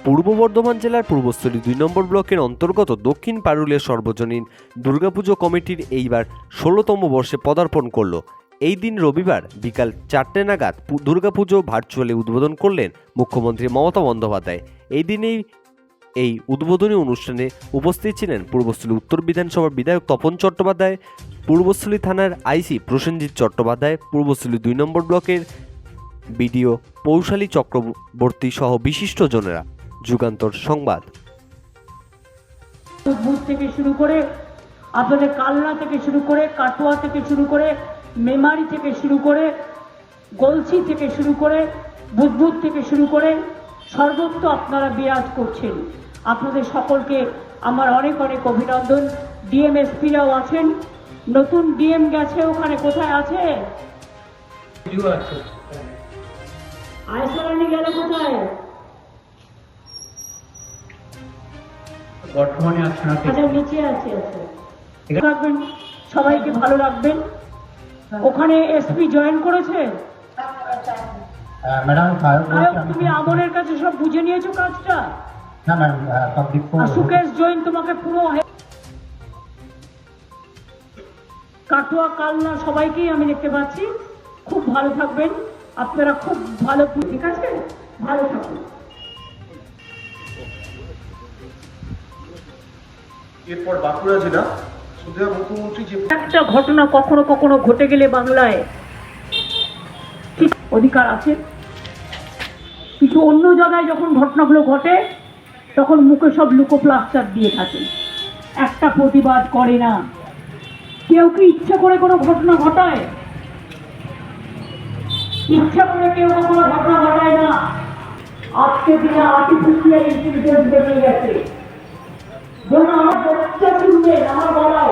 পূর্ব বর্ধমান জেলার পূর্বস্থলী ২ নম্বর ব্লকের অন্তর্গত দক্ষিণ পারুলিয়া সর্বজনীন দুর্গাপুজো কমিটির এইবার ১৬তম বর্ষে পদার্পণ করল। এই দিন রবিবার বিকাল ৪টে নাগাদ দুর্গাপুজো ভার্চুয়ালি উদ্বোধন করলেন মুখ্যমন্ত্রী মমতা বন্দ্যোপাধ্যায়। এই দিনেই এই উদ্বোধনী অনুষ্ঠানে উপস্থিত ছিলেন পূর্বস্থলী উত্তর বিধানসভার বিধায়ক তপন চট্টোপাধ্যায়, পূর্বস্থলী থানার আইসি প্রসেনজিৎ চট্টোপাধ্যায়, পূর্বস্থলী ২ নম্বর ব্লকের বিডিও পৌশালী চক্রবর্তী সহ বিশিষ্টজনেরা। যুগান্তর সংবাদ। বুথ থেকে শুরু করে আপনাদের কালনা থেকে শুরু করে কাটোয়া থেকে শুরু করে মেমারি থেকে শুরু করে গলসি থেকে শুরু করে বুদবুদ থেকে শুরু করে সর্বত্র আপনারা বিরাজ করছেন। আপনাদের সকলকে আমার অনেক অনেক অভিনন্দন। ডিএমএসপিরাও আছেন, নতুন ডিএম গেছে, ওখানে কোথায় আছে? আয়সারানি গেল কোথায়? বর্তমানে আছে না, আচ্ছা নিচে আছে। রাখবেন, সবাইকে ভালো রাখবেন। ওখানে এসপি জয়েন করেছে। ম্যাডাম তুমি আমনের কাছে সব বুঝে নিয়েছো কাজটা? না ম্যাডাম, পাবলিক সুকেশ জৈন তোমাকে পুরো কাটোয়া কালনা সবাইকেই আমি দেখতে পাচ্ছি। খুব ভালো থাকবেন আপনারা, খুব ভালো, ঠিক আছে, ভালো থাকবেন। এরপর বাঁকুড়া জেলা সুধীর মুখ্যমন্ত্রী যে একটা ঘটনা কখনো কখনো ঘটে গেলে বাংলায় ঠিক অধিকার আছে, কিন্তু অন্য জায়গায় যখন ঘটনাগুলো ঘটে তখন মুখে সব লুকো প্লাস্টার দিয়ে থাকে, একটা প্রতিবাদ করে না। কেউ কি ইচ্ছা করে কোনো ঘটনা ঘটায়? ইচ্ছা করে কেউ কোনো ঘটনা ঘটায় না। আজকে দিনে আর্টিফিশিয়াল ইন্টেলিজেন্স বেরিয়ে গেছে। যেন আমার বাচ্চা শুনবেন আমার গলা,